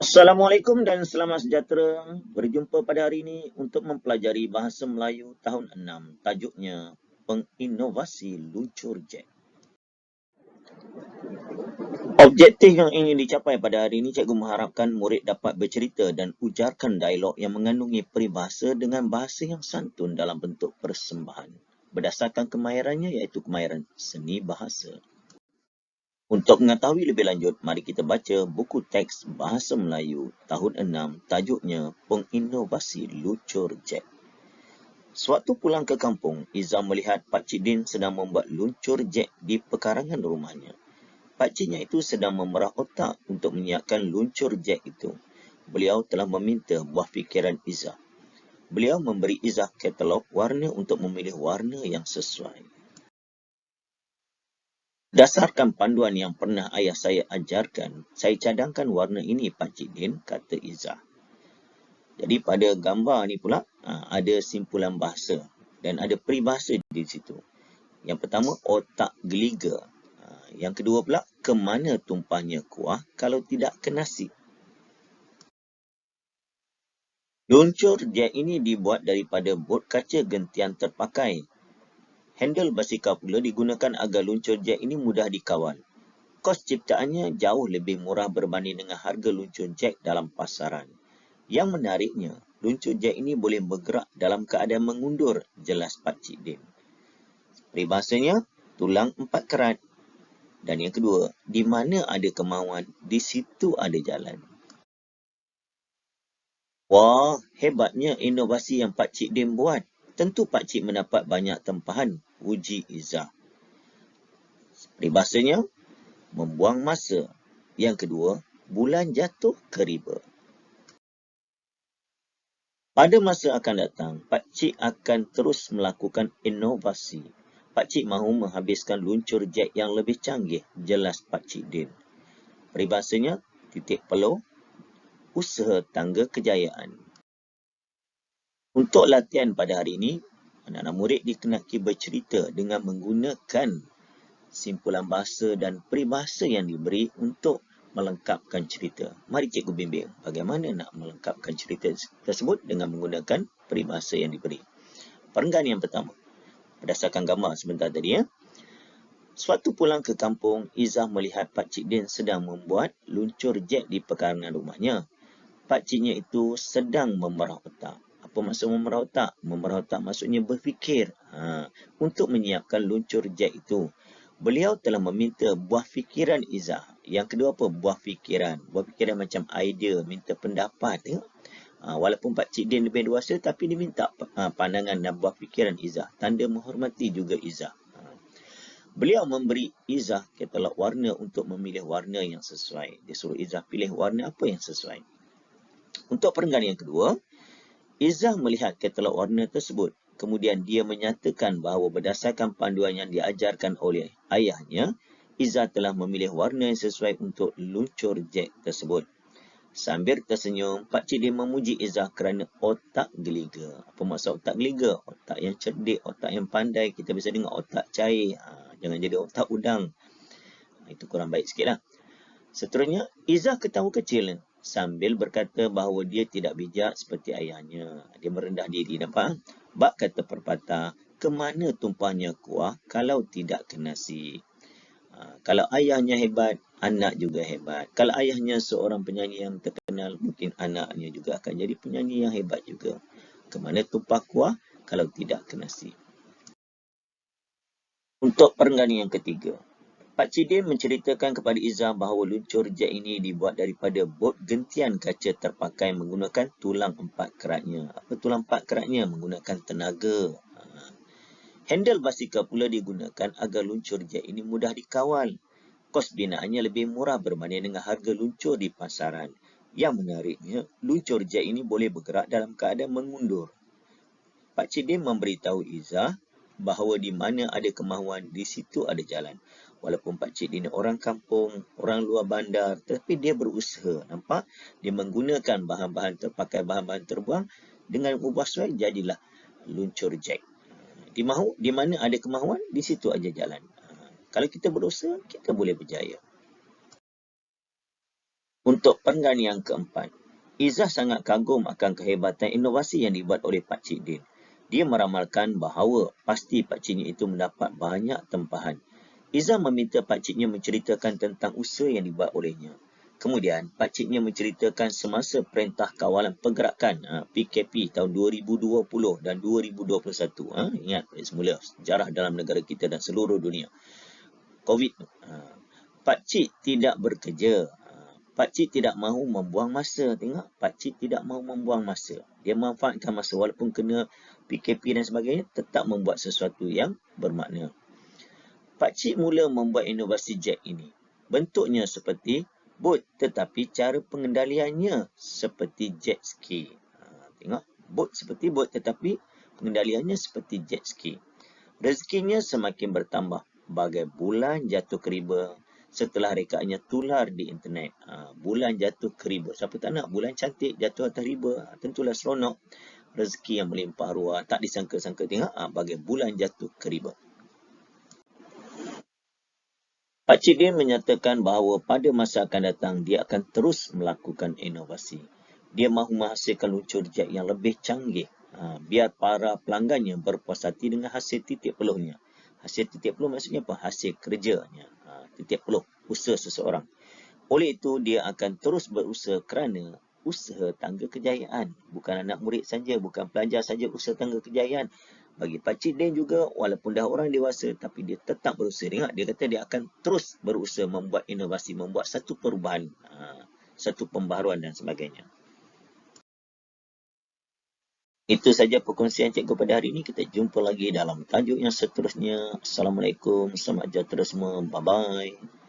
Assalamualaikum dan selamat sejahtera. Berjumpa pada hari ini untuk mempelajari bahasa Melayu tahun 6. Tajuknya Penginovasi Luncur Jet. Objektif yang ingin dicapai pada hari ini, cikgu mengharapkan murid dapat bercerita dan ujarkan dialog yang mengandungi peribahasa dengan bahasa yang santun dalam bentuk persembahan. Berdasarkan kemahirannya iaitu kemahiran seni bahasa. Untuk mengetahui lebih lanjut, mari kita baca buku teks Bahasa Melayu tahun 6, tajuknya Penginovasi Luncur Jet. Sewaktu pulang ke kampung, Iza melihat Pak Cik Din sedang membuat luncur jet di pekarangan rumahnya. Pak Ciknya itu sedang memerah otak untuk menyiapkan luncur jet itu. Beliau telah meminta buah fikiran Iza. Beliau memberi Iza katalog warna untuk memilih warna yang sesuai. Berdasarkan panduan yang pernah ayah saya ajarkan, saya cadangkan warna ini Pak Cik Din, kata Izzah. Jadi pada gambar ni pula ada simpulan bahasa dan ada peribahasa di situ. Yang pertama, otak geliga. Yang kedua pula, ke mana tumpahnya kuah kalau tidak ke nasi. Luncur jet ini dibuat daripada bot kaca gentian terpakai. Handle basikal pula digunakan agar luncur jet ini mudah dikawal. Kos ciptaannya jauh lebih murah berbanding dengan harga luncur jet dalam pasaran. Yang menariknya, luncur jet ini boleh bergerak dalam keadaan mengundur, jelas Pak Cik Din. Peribahasanya, tulang 4 kerat. Dan yang kedua, di mana ada kemahuan, di situ ada jalan. Wah, hebatnya inovasi yang Pak Cik Din buat. Tentu Pak Cik mendapat banyak tempahan, uji Izzah. Peribahasanya, membuang masa. Yang kedua, bulan jatuh ke riba. Pada masa akan datang, Pak Cik akan terus melakukan inovasi. Pak Cik mahu menghabiskan luncur jet yang lebih canggih, jelas Pak Cik Din. Peribahasanya, titik peluh, usaha tangga kejayaan. Untuk latihan pada hari ini, anak-anak murid dikenaki bercerita dengan menggunakan simpulan bahasa dan peribahasa yang diberi untuk melengkapkan cerita. Mari cikgu bimbing bagaimana nak melengkapkan cerita tersebut dengan menggunakan peribahasa yang diberi. Perenggan yang pertama, berdasarkan gambar sebentar tadi ya. Sewaktu pulang ke kampung, Izzah melihat Pak Cik Din sedang membuat luncur jet di pekarangan rumahnya. Pak Ciknya itu sedang memerah otak. Apa maksud memerah otak? Memerah otak maksudnya berfikir untuk menyiapkan luncur jet itu. Beliau telah meminta buah fikiran Izzah. Yang kedua apa? Buah fikiran. Buah fikiran macam idea, minta pendapat. Tengok. Walaupun Pak Cik Din lebih dewasa, tapi dia minta pandangan dan buah fikiran Izzah. Tanda menghormati juga Izzah. Beliau memberi Izzah katalog warna untuk memilih warna yang sesuai. Dia suruh Izzah pilih warna apa yang sesuai. Untuk perenggan yang kedua, Izzah melihat katalog warna tersebut. Kemudian dia menyatakan bahawa berdasarkan panduan yang diajarkan oleh ayahnya, Izzah telah memilih warna yang sesuai untuk luncur jet tersebut. Sambil tersenyum, Pak Cik Din memuji Izzah kerana otak geliga. Apa maksud otak geliga? Otak yang cerdik, otak yang pandai. Kita bisa dengar otak cair. Jangan jadi otak udang. Itu kurang baik sikit lah. Seterusnya, Izzah ketawa kecil sambil berkata bahawa dia tidak bijak seperti ayahnya. Dia merendah diri, nampak? Bak kata pepatah, ke mana tumpahnya kuah kalau tidak ke nasi? Kalau ayahnya hebat, anak juga hebat. Kalau ayahnya seorang penyanyi yang terkenal, mungkin anaknya juga akan jadi penyanyi yang hebat juga. Ke mana tumpah kuah kalau tidak ke nasi? Untuk perenggan yang ketiga, Pak Cik Din menceritakan kepada Izzah bahawa luncur jet ini dibuat daripada bot gentian kaca terpakai menggunakan tulang 4 keratnya. Apa tulang 4 keratnya? Menggunakan tenaga. Handle basikal pula digunakan agar luncur jet ini mudah dikawal. Kos binaannya lebih murah berbanding dengan harga luncur di pasaran. Yang menariknya, luncur jet ini boleh bergerak dalam keadaan mengundur. Pak Cik Din memberitahu Izzah bahawa di mana ada kemahuan, di situ ada jalan. Walaupun Pak Cik Din orang kampung, orang luar bandar, tetapi dia berusaha. Nampak? Dia menggunakan bahan-bahan terpakai, bahan-bahan terbuang dengan ubah suai, jadilah luncur jet. Di mana ada kemahuan, di situ ada jalan. Kalau kita berusaha, kita boleh berjaya. Untuk perenggan yang keempat, Izzah sangat kagum akan kehebatan inovasi yang dibuat oleh Pak Cik Din. Dia meramalkan bahawa pasti Pak Ciknya itu mendapat banyak tempahan. Izzah meminta Pak Ciknya menceritakan tentang usaha yang dibuat olehnya. Kemudian, Pak Ciknya menceritakan semasa Perintah Kawalan Pergerakan PKP tahun 2020 dan 2021. Ingat semula sejarah dalam negara kita dan seluruh dunia. COVID. Pak Cik tidak bekerja. Pak Cik tidak mahu membuang masa. Tengok, Pak Cik tidak mahu membuang masa. Dia memanfaatkan masa walaupun kena PKP dan sebagainya, tetap membuat sesuatu yang bermakna. Pak Cik mula membuat inovasi jet ini. Bentuknya seperti bot, tetapi cara pengendaliannya seperti jet ski. Tengok, bot seperti bot tetapi pengendaliannya seperti jet ski. Rezekinya semakin bertambah bagai bulan jatuh ke riba setelah rekaannya tular di internet. Bulan jatuh ke riba. Siapa tak nak bulan cantik jatuh atas riba? Tentulah seronok. Rezeki yang melimpah ruah. Tak disangka-sangka tengok bagai bulan jatuh ke riba. Pak Cik Din menyatakan bahawa pada masa akan datang dia akan terus melakukan inovasi. Dia mahu menghasilkan luncur jet yang lebih canggih. Biar para pelanggannya berpuas hati dengan hasil titik peluhnya. Hasil titik peluh maksudnya apa? Hasil kerjanya. Titik peluh usaha seseorang. Oleh itu, dia akan terus berusaha kerana usaha tangga kejayaan. Bukan anak murid saja, bukan pelajar saja usaha tangga kejayaan. Bagi Pak Cik Din juga, walaupun dah orang dewasa, tapi dia tetap berusaha. Dia kata dia akan terus berusaha membuat inovasi, membuat satu perubahan, satu pembaharuan dan sebagainya. Itu saja perkongsian cikgu pada hari ini. Kita jumpa lagi dalam tajuk yang seterusnya. Assalamualaikum. Selamat sejahtera semua. Bye-bye.